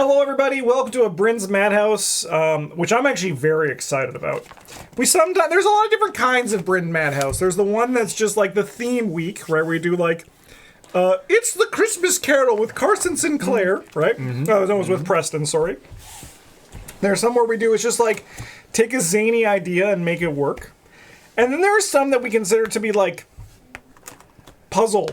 Hello, everybody. Welcome to a Bryn's Madhouse, which I'm actually very excited about. There's a lot of different kinds of Bryn Madhouse. There's the one that's just like the theme week, right? Where we do like, it's the Christmas Carol with Carson Sinclair, right? No, it was with Preston, sorry. There's some where we do, it's just like, take a zany idea and make it work. And then there are some that we consider to be like, puzzle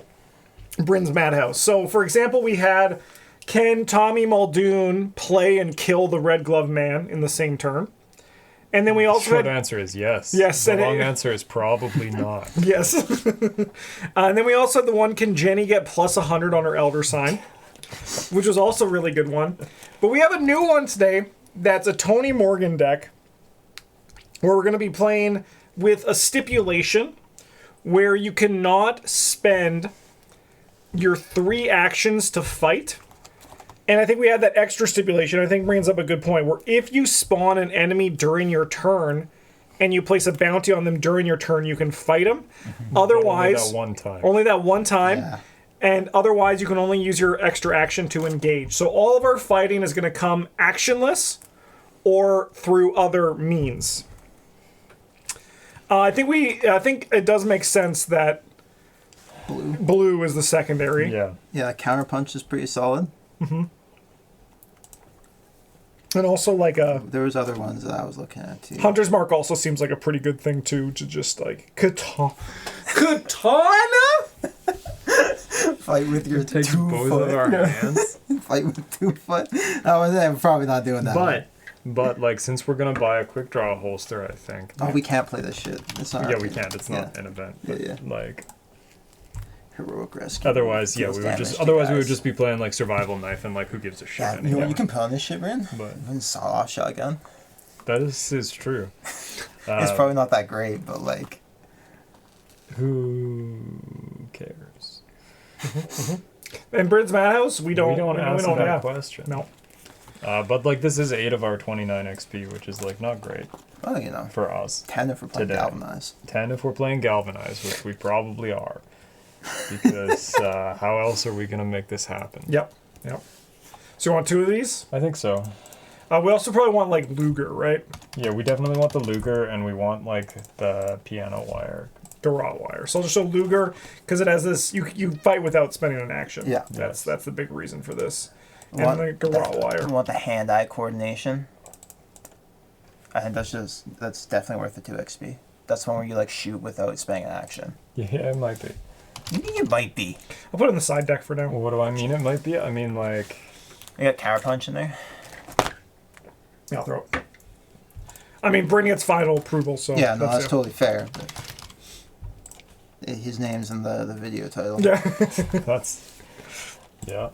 Bryn's Madhouse. So, for example, we had, can Tommy Muldoon play and kill the Red Glove Man in the same turn? And then we also short answer is yes. Yes. The long answer is probably not. Yes. And then we also had the one, can Jenny get plus 100 on her Elder Sign? Which was also a really good one. But we have a new one today that's a Tony Morgan deck where we're going to be playing with a stipulation where you cannot spend your 3 actions to fight. And I think we had that extra stipulation, I think brings up a good point, where if you spawn an enemy during your turn and you place a bounty on them during your turn, you can fight them. Otherwise, only that one time. Yeah. And otherwise, you can only use your extra action to engage. So all of our fighting is going to come actionless or through other means. I think it does make sense that blue is the secondary. Yeah. Yeah, counterpunch is pretty solid. And also, like, There was other ones that I was looking at, too. Hunter's Mark also seems like a pretty good thing, too, to just, like, katana? Fight with your Take 2 both foot. of our hands. Fight with 2 foot. I'm probably not doing that. But like, since we're gonna buy a quick draw holster, I think. Oh, we can't play this shit. It's not. Yeah, we can't. It's not an event. But Yeah. like, heroic rescue. otherwise, yeah, we would just. Otherwise, we would just be playing like survival knife and like, who gives a shit? Yeah, you know what you can put on this shit, Bryn? But Even sawed-off shotgun. that is true. It's probably not that great, but like. Who cares? In Bryn's Madhouse, we don't ask that have question. No. But like, this is 8 of our 29 XP, which is like not great Well, you know. for us. 10 if we're playing Today. galvanized. 10 if we're playing Galvanize, which we probably are. Because how else are we going to make this happen? Yep. So you want 2 of these? I think so. We also probably want, like, Luger, right? Yeah, we definitely want the Luger, and we want, like, the piano wire. Garrote wire. So I'll just show Luger, because it has this, you fight without spending an action. Yeah. That's the big reason for this. We And the garrote wire. We want the hand-eye coordination. I think that's definitely worth the 2 XP. That's one where you like shoot without spending an action. Yeah, it might be. You mean it might be? I'll put it in the side deck for now. Well, what do I mean it might be? I mean, like... You got counterpunch in there? Yeah, I'll throw it. I mean, Bryn gets final approval, so... Yeah, no, that's it. totally fair. But his name's in the video title. Yeah. That's... Yeah,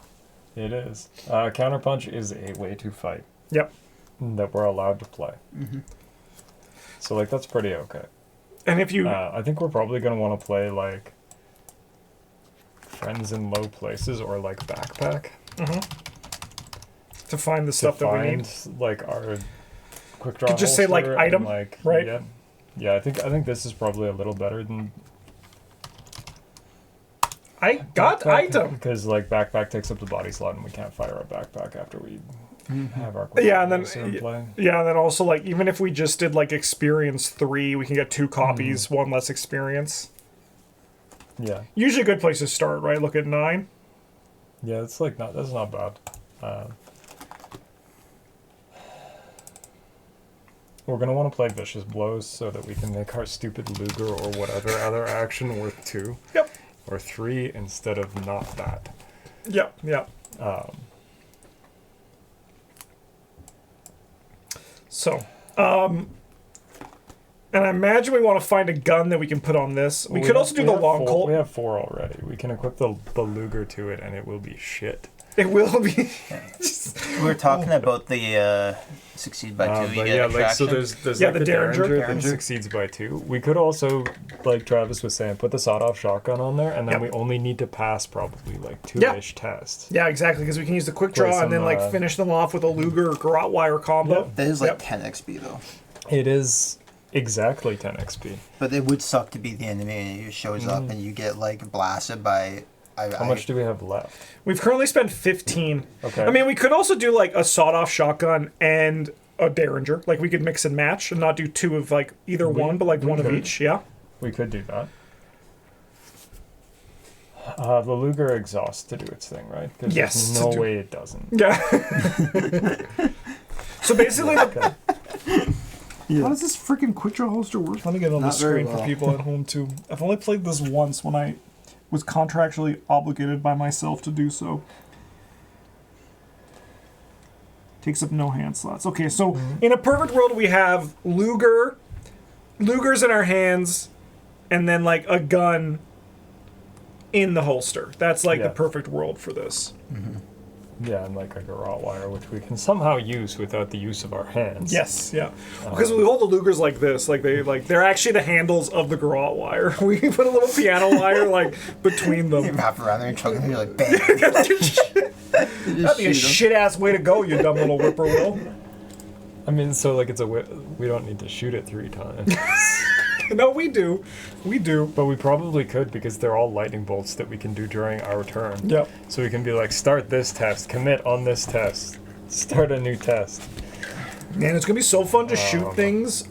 it is. Counterpunch is a way to fight. Yep. That we're allowed to play. So, like, that's pretty okay. And if you... I think we're probably going to want to play, like, Friends in Low Places or, like, Backpack. to find the stuff that we need. Like, our quick draw Could just say, like, holster item, and, like, right? Yeah, I think this is probably a little better than I got item. because like backpack takes up the body slot and we can't fire a backpack after we have our quick Yeah, draw and then holster in play. Yeah, and then also, like, even if we just did, like, experience 3, we can get 2 copies, 1 less experience. Yeah, Usually a good place to start, right? Look at 9. yeah, it's like that's not bad. We're gonna want to play Vicious Blows so that we can make our stupid Luger or whatever other action worth 2. Yep. Or 3 instead of not that. Yep. So, and I imagine we want to find a gun that we can put on this. We could also do the long Colt. We have 4 already. We can equip the Luger to it, and it will be shit. It will be. We were talking about the succeed by 2. You But get yeah, extra like so, action. there's Yeah, like the the Derringer. Derringer that succeeds by 2. We could also, like Travis was saying, put the sawed-off shotgun on there, and then we only need to pass probably like 2-ish tests. Yeah, exactly, because we can use the quick draw and then, like, finish them off with a Luger or garrote wire combo. That is like 10 XP though. It is exactly 10 XP. But it would suck to be the enemy and it shows up and you get like blasted by How much do we have left? We've currently spent 15. Okay. I mean, we could also do like a sawed-off shotgun and a Derringer. Like we could mix and match and not do two of like either one, but like one of each. Yeah. We could do that. The Luger exhausts to do its thing, right? Yes. There's no way it doesn't. Yeah. So basically, Okay. how does this freaking quick draw holster work? Let me get it on the Not very screen for well. people at home too. I've only played this once when I was contractually obligated by myself to do so. Takes up no hand slots. Okay, so in a perfect world, we have Lugers in our hands, and then like a gun in the holster. That's like Yeah. the perfect world for this. Yeah, and like a garrote wire, which we can somehow use without the use of our hands. Yes, yeah. Because we hold the Lugers like this, they're actually the handles of the garrote wire. We can put a little piano wire like between You them. wrap around there and choke them, you're like, bang. That'd be a shit ass way to go, you dumb little whippoorwill. I mean, so like we don't need to shoot it 3 times. No, we do. We do. But we probably could because they're all lightning bolts that we can do during our turn. Yep. So we can be like, start this test, commit on this test, start a new test. Man, it's gonna be so fun to shoot things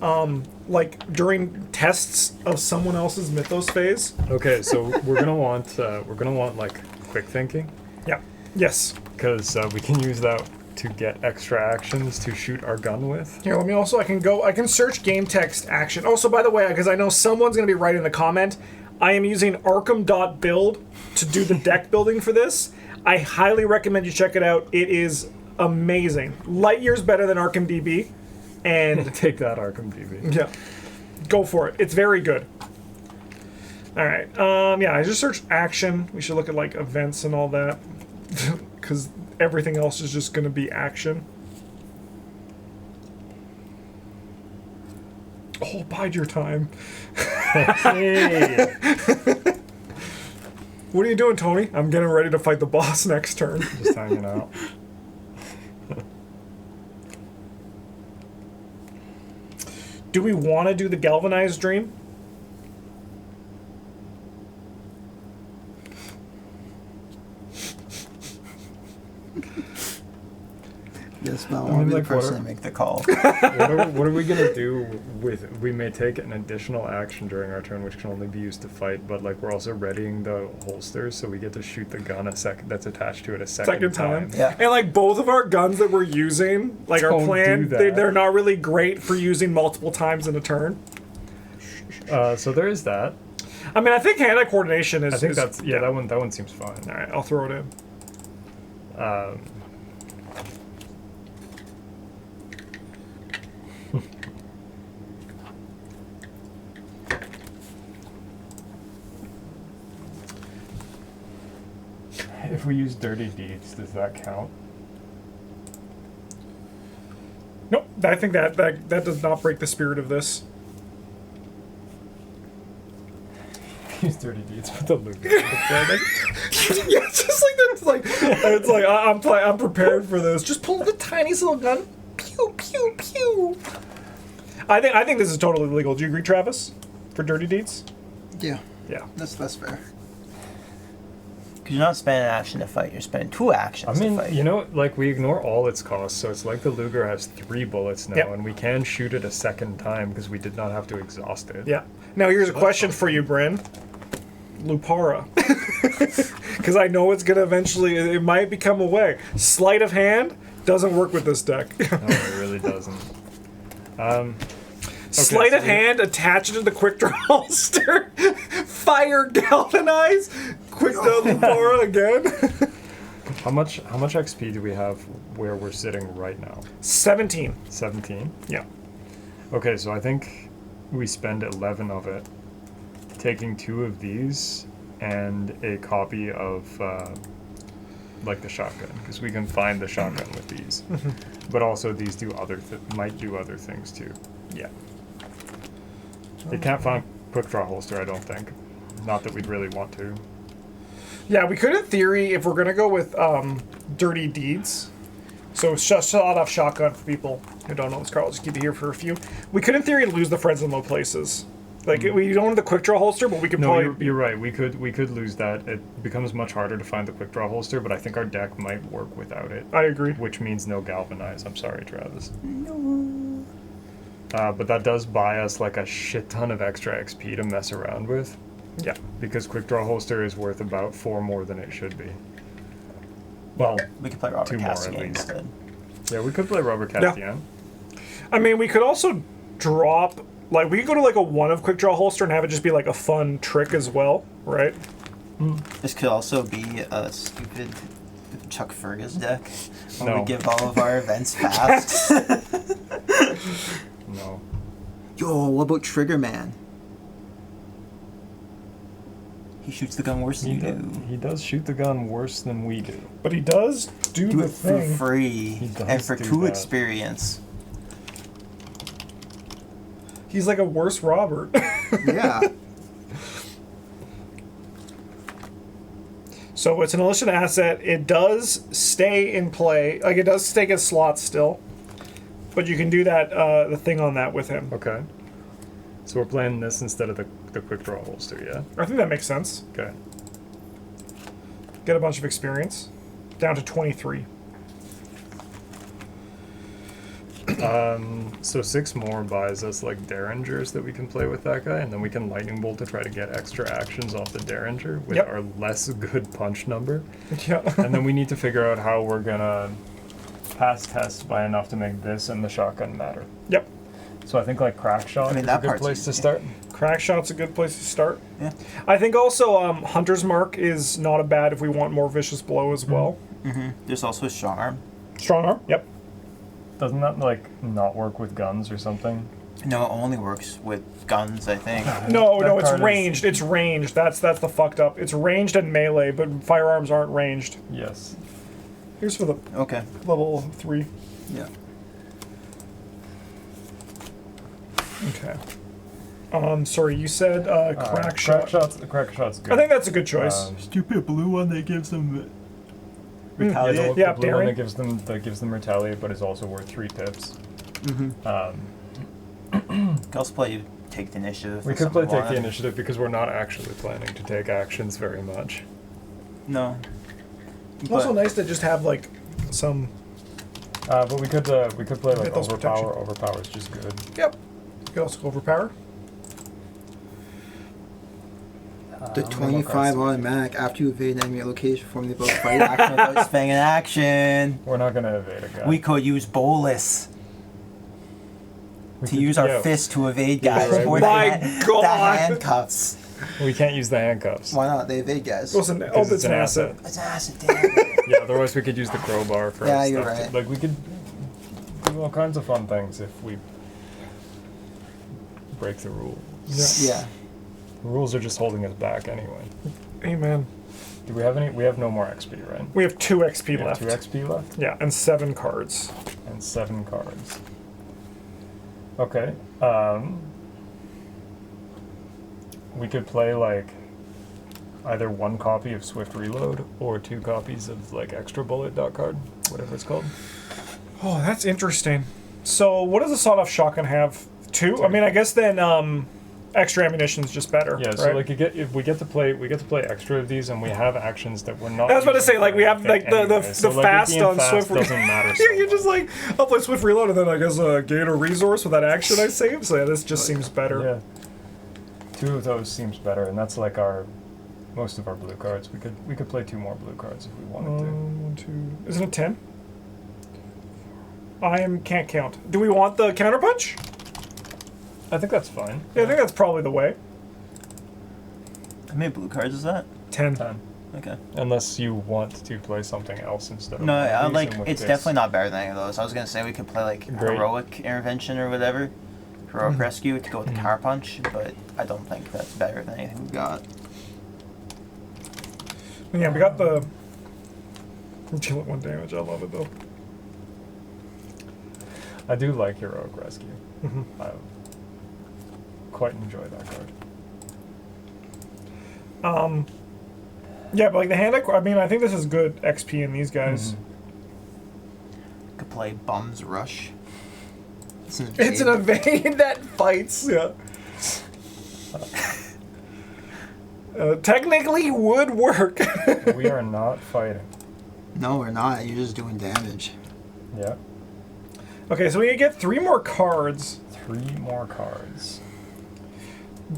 like during tests of someone else's Mythos phase. Okay, so we're gonna want like quick thinking Yeah. Yes. because we can use that to get extra actions to shoot our gun with. Here, let me also, I can search game text action. Also, by the way, because I know someone's going to be writing in the comment, I am using Arkham.build to do the deck building for this. I highly recommend you check it out. It is amazing. Light years better than Arkham DB. And Take that, Arkham DB. yeah, go for it. It's very good. All right. Yeah, I just searched action. We should look at like events and all that. Because everything else is just going to be action. Oh, bide your time. Hey, What are you doing, Tony? I'm getting ready to fight the boss next turn. just hanging out. Do we want to do the galvanized dream? Yes, Mel. I want to be like, the what person are- to make the call. What are we gonna do with? We may take an additional action during our turn, which can only be used to fight. But like we're also readying the holsters, so we get to shoot the gun that's attached to it a second time. Yeah. And like both of our guns that we're using, like our Don't plan, do that. they're not really great for using multiple times in a turn. So there is that. I mean, I think hand-eye coordination is. I think is- that's that one seems fine. All right, I'll throw it in. If we use dirty deeds, does that count? Nope, I think that does not break the spirit of this. Use dirty deeds with the loot. Yeah, it's just like that's like it's like I'm prepared for this. Just pull the tiniest little gun. Pew pew pew. I think this is totally legal. Do you agree, Travis? For dirty deeds? Yeah, Yeah. that's fair. Because you're not spending an action to fight, you're spending 2 actions I to mean, fight. you know, like we ignore all its costs, so it's like the Luger has 3 bullets now, Yep. and we can shoot it a second time because we did not have to exhaust it. Yeah. Now here's a question for you, Bryn. Lupara. Because I know it's gonna eventually. It might become a way. Sleight of hand doesn't work with this deck. No, it really doesn't. Sleight so of hand, attach it to the quick draw holster, fire galvanize, quick draw Lupara again. How much XP do we have where we're sitting right now? 17. 17? Yeah. Okay, so I think we spend 11 of it taking 2 of these and a copy of like the shotgun, because we can find the shotgun with these. But also these do might do other things too. Yeah. It can't find quick draw holster, I don't think. Not that we'd really want to. Yeah, we could in theory, if we're gonna go with dirty deeds. So shut off shotgun for people who don't know this card. I'll just keep it here for a few. We could in theory lose the friends in low places. Like we don't have the quick draw holster, but we could No, probably. you're right. We could lose that. It becomes much harder to find the quick draw holster, but I think our deck might work without it. I agree. Which means no galvanize. I'm sorry, Travis. No. But that does buy us like a shit ton of extra XP to mess around with. Yeah. Because quick draw holster is worth about 4 more than it should be. Well, We could play Robert 2 more at Cassian least. instead. Yeah, we could play Robert Castian. I mean, we could also drop. Like, we could go to like a 1 of quick draw holster and have it just be like a fun trick as well, right? This could also be a stupid Chuck Fergus deck. Where No. we give all of our events fast. No. Yo, what about Trigger Man? He shoots the gun worse than you do. He does shoot the gun worse than we do. But he does do Do the it for thing. free does and for do 2 that. experience. He's like a worse Robert. Yeah. So it's an illicit asset. It does stay in play. Like, it does stay as slots still. But you can do that, the thing on that with him. Okay. So we're playing this instead of the quick draw holster, yeah? I think that makes sense. Okay. Get a bunch of experience. Down to 23. So 6 more buys us like Derringers that we can play with that guy, and then we can Lightning Bolt to try to get extra actions off the Derringer with Yep. our less good punch number. Yeah. And then we need to figure out how we're gonna pass test by enough to make this and the shotgun matter. Yep. So I think like Crack Shot I mean, is that a good part's place to easy. start. Crack Shot's a good place to start. Yeah. I think also Hunter's Mark is not a bad if we want more Vicious Blow as well. There's also a strong arm. Strong Arm? Yep. Doesn't that like not work with guns or something? No, it only works with guns, I think. No, That no, it's card is- ranged. It's ranged. That's the fucked up. It's ranged and melee, but firearms aren't ranged. Yes. Here's for the Okay. level 3. Yeah. Okay. Sorry, you said Crack Shot. Crack Shot's good. I think that's a good choice. Stupid blue one that gives them Yeah, retaliate. Yeah, the blue one daring. that gives them retaliate, but is also worth 3 pips. You can also play take the initiative. We if could play someone take the wanted. initiative because we're not actually planning to take actions very much. No. It's also nice to just have like some. But we could play like Get those protection. overpower. Overpower is just good. Yep. You can also go overpower. The 25 automatic after you evade an enemy location from the above fight action. Action without spending an action. We're not gonna evade a guy. We could use Bolus We to could- use our yeah, fist to evade guys. right. Or My the God. handcuffs. We can't use the handcuffs. Why not? They evade guys. Listen, Because it's an asset. It's an acid, damn it. Yeah, otherwise we could use the crowbar for Yeah, stuff. you're right. Like we could do all kinds of fun things if we break the rules. Yeah. The rules are just holding us back anyway. Hey man, Do we have any? We have no more XP, right? we have 2 XP We have left. 2 XP left Yeah, and 7 cards. and 7 cards. Okay. We could play like either 1 copy of Swift Reload or 2 copies of like Extra Bullet dot card, whatever it's called. Oh, that's interesting. So, what does a sawed-off shotgun have? 2? I mean, I guess then extra ammunition is just better. Yeah, right? so like if we get to play extra of these, and we have actions that we're not. I was about to using say, like, for we have, like, anything the anyway. So, like, it fast being on fast Swift doesn't matter. So You're just much. like, I'll play Swift Reload and then I guess gain a resource with that action I saved. So yeah, this just seems better. Yeah. 2 of those seems better, and that's like most of our blue cards. We could play 2 more blue cards if we wanted to. 1, 2. Isn't it 10? Can't count. Do we want the counterpunch? I think that's fine. Yeah, I think that's probably the way. How many blue cards is that? 10. 10. Okay. Unless you want to play something else instead of No, one of I these, like in which it's case- definitely not better than any of those. I was gonna say we could play like Great. heroic intervention or whatever, heroic rescue to go with the counter punch, but I don't think that's better than anything we've got. Yeah, we got the. Deal at 1 damage. I love it though. I do like Heroic Rescue. Mhm. I quite enjoy that card. Yeah, but like the hand, I mean, I think this is good XP in these guys. Could play Bums Rush. It's an evade that fights. Yeah. Technically would work. We are not fighting. No, we're not. You're just doing damage. Yeah. Okay, so we get 3 more cards. 3 more cards.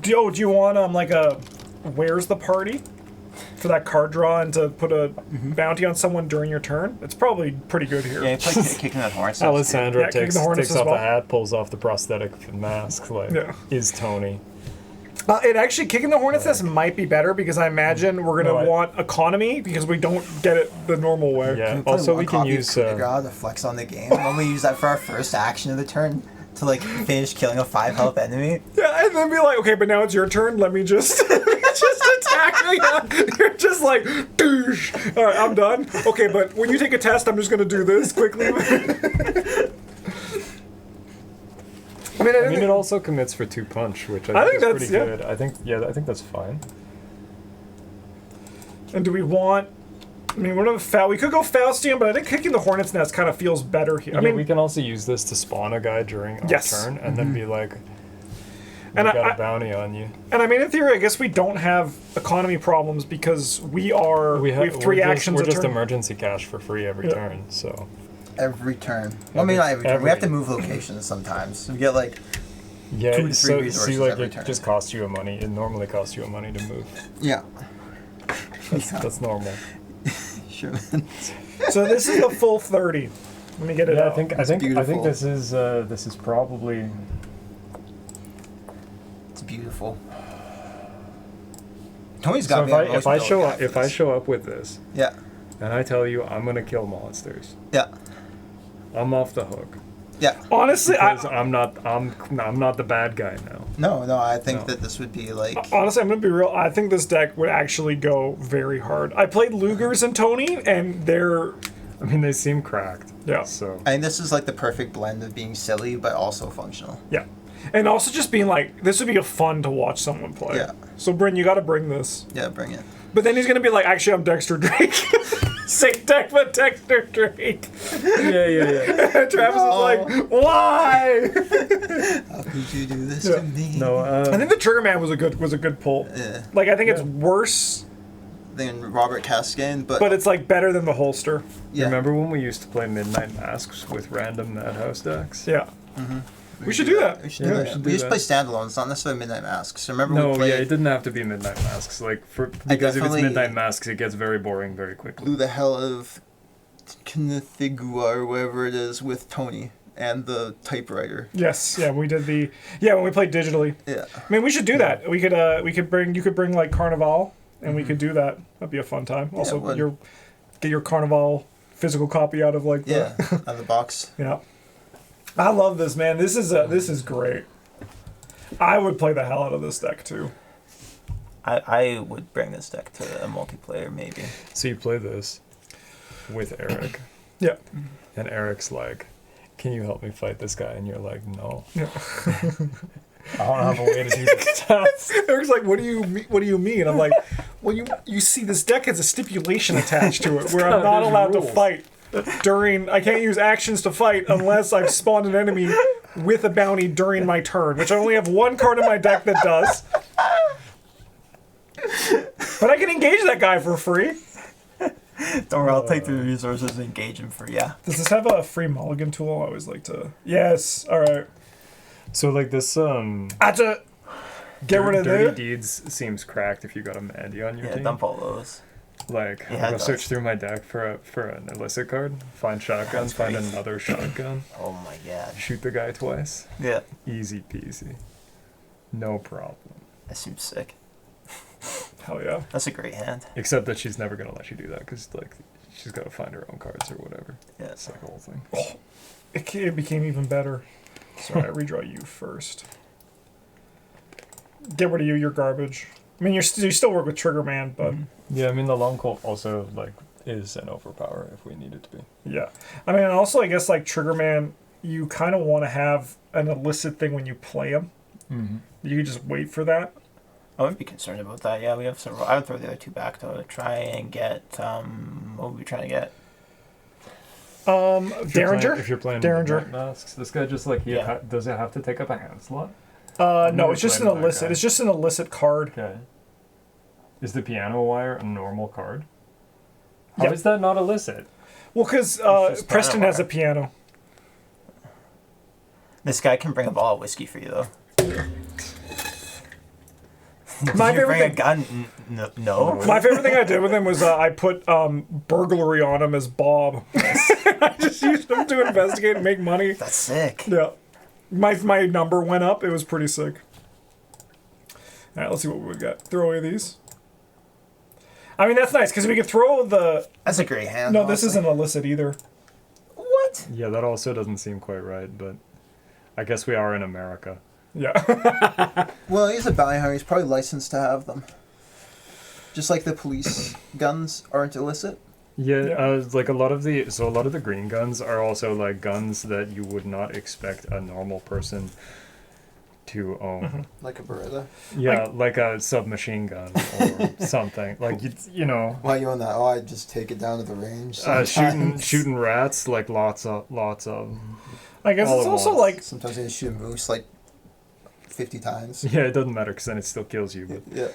Do you want like a where's the party for that card draw and to put a bounty on someone during your turn? It's probably pretty good here. Yeah, you play kicking that horn. Alessandra Yeah, kicking takes the Hornets as off well. the hat, pulls off the prosthetic mask, like, is Tony. It actually, Kicking the Hornet's Nest might be better because I imagine we're going to want economy because we don't get it the normal way. Yeah, Play also one we can copy of use... Coup de Grace to flex on the game. When we use that for our first action of the turn to like finish killing a 5 health enemy. Yeah, and then be like, okay, but now it's your turn. Let me just just attack me. You're just like, douche. All right, I'm done. Okay, but when you take a test, I'm just going to do this quickly. I mean, it also commits for 2 punch, which I I think think is that's- pretty yeah. good. I think that's fine. And do we want? I mean, we're not we could go Faustian, but I think Kicking the Hornet's Nest kind of feels better here. I mean, we can also use this to spawn a guy during our turn, and then be like, And we got a bounty on you. and I mean, in theory, I guess we don't have economy problems because we have 3 actions. We're a just turn. emergency cash for free every turn, so... Every turn. Well, maybe not every turn. We have to move locations sometimes. We get like Yeah, 2 to 3 so, resources see, like, every it turn. just costs you a money. It normally costs you a money to move. yeah. That's normal. Sure. So this is the full 30. Let me get it Yeah, out. I think beautiful. this is probably... It's beautiful. Tony's So got me. if I show up with this, Yeah. and I tell you I'm gonna kill monsters, Yeah. I'm off the hook. Yeah. Honestly, Because I'm not the bad guy now. No, I think No. that this would be like. honestly, I'm gonna be real. I think this deck would actually go very hard. I played Lugers and Tony, and they're I mean, they seem cracked. Yeah. So I think this is like the perfect blend of being silly but also functional. yeah, and also just being like, this would be a fun to watch someone play. Yeah. So Bryn, you got to bring this. Yeah, bring it. But then he's gonna be like, actually, I'm Dexter Drake. Same deck, but Dexter Drake. yeah. Travis is like, why? How could you do this to me? No, I think the Trigger Man was a good pull. Yeah. Like, I think it's worse, Than Robert Cascane, but it's like better than the holster. yeah. remember when we used to play Midnight Masks with random Madhouse decks? Yeah. We should do that. We should Yeah, do we that. should We do just that. play standalones, not necessarily Midnight Masks. Remember we No, played yeah, it didn't have to be Midnight Masks. Like because if it's definitely Midnight Masks, it gets very boring very quickly. blew the hell out of Knithigua or whatever it is with Tony and the typewriter. Yes. Yeah. We did when we played digitally. Yeah. I mean, we should do that. We could bring like Carnival, and we could do that. That'd be a fun time. Also, it would. get your Carnival physical copy out of like Yeah. Out of the box. yeah. I love this, man. This is great. I would play the hell out of this deck too. I would bring this deck to a multiplayer maybe. So you play this with Eric, Yeah. and Eric's like, "Can you help me fight this guy?" And you're like, "No, Yeah. I don't have a way to do this task." Eric's like, "What do you mean?" I'm like, "Well, you see, this deck has a stipulation attached to it where I'm not There's allowed to rules. fight during. I can't use actions to fight unless I've spawned an enemy with a bounty during my turn, which I only have 1 card in my deck that does. But I can engage that guy for free. Don't worry, I'll take the resources and engage him for yeah. Does this have a free mulligan tool? I always like to. Yes. All right. So like this I have to get rid of Dirty that. Deeds seems cracked if you got a Mandy on your Yeah, team. dump all those. Like, Yeah, I'll it go does. search through my deck for an illicit card, find shotgun, That's find crazy. another shotgun, Oh my god. shoot the guy twice. Yeah. Easy peasy. No problem. That seems sick. Hell yeah. That's a great hand. Except that she's never gonna let you do that because like she's got to find her own cards or whatever. Yeah. It's like a whole thing. It became even better. Sorry, I redraw you first. Get rid of you. You're garbage. I mean, you still work with Trigger Man, but Yeah, I mean the long colt also like is an overpower if we need it to be. yeah. I mean, and also I guess like Trigger Man, you kind of want to have an illicit thing when you play him. Mm-hmm. You can just wait for that. I would be concerned about that. Yeah, we have several. I would throw the other 2 back though to try and get. What would we trying to get? Derringer. If you're playing Derringer. Midnight Masks, this guy just like Yeah. does it have to take up a hand slot? No, never it's just an played that illicit. guy. It's just an illicit card. Okay. Is the piano wire a normal card? How Yep. is that not illicit? Well, because just Preston piano has a wire. piano. This guy can bring a bottle of whiskey for you, though. My Did you favorite bring a thing. gun? No. My favorite thing I did with him was I put burglary on him as Bob. I just used him to investigate and make money. That's sick. Yeah. My number went up. It was pretty sick. All right, let's see what we got. Throw away these. I mean, that's nice because we could throw the. That's a great hand. No, this honestly. isn't illicit either. What? Yeah, that also doesn't seem quite right, but I guess we are in America. Yeah. Well, he's a bounty hunter. He's probably licensed to have them. Just like the police guns aren't illicit. Yeah, Yeah. like a lot of the green guns are also like guns that you would not expect a normal person to own. Like a Beretta. Yeah, like a submachine gun or something. Like you know, Why you on that? Oh, I just take it down to the range. shooting sometimes. shooting rats, like lots of. I guess All it's at also once. like Sometimes they shoot a moose like 50 times. Yeah, it doesn't matter because then it still kills you. But Yeah.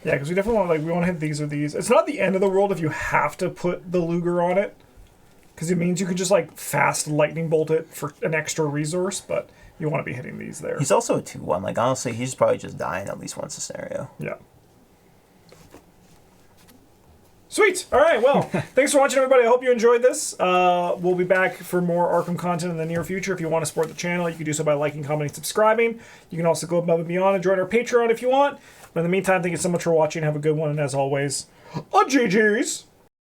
yeah, because we definitely want we want to hit these or these. It's not the end of the world if you have to put the Luger on it, because it means you can just like fast lightning bolt it for an extra resource. But you want to be hitting these there. He's also a 2-1. Like, honestly, he's probably just dying at least once a scenario. Yeah. Sweet. All right. Well, thanks for watching, everybody. I hope you enjoyed this. We'll be back for more Arkham content in the near future. If you want to support the channel, you can do so by liking, commenting, subscribing. You can also go above and beyond and join our Patreon if you want. But in the meantime, thank you so much for watching. Have a good one. And as always, GG's.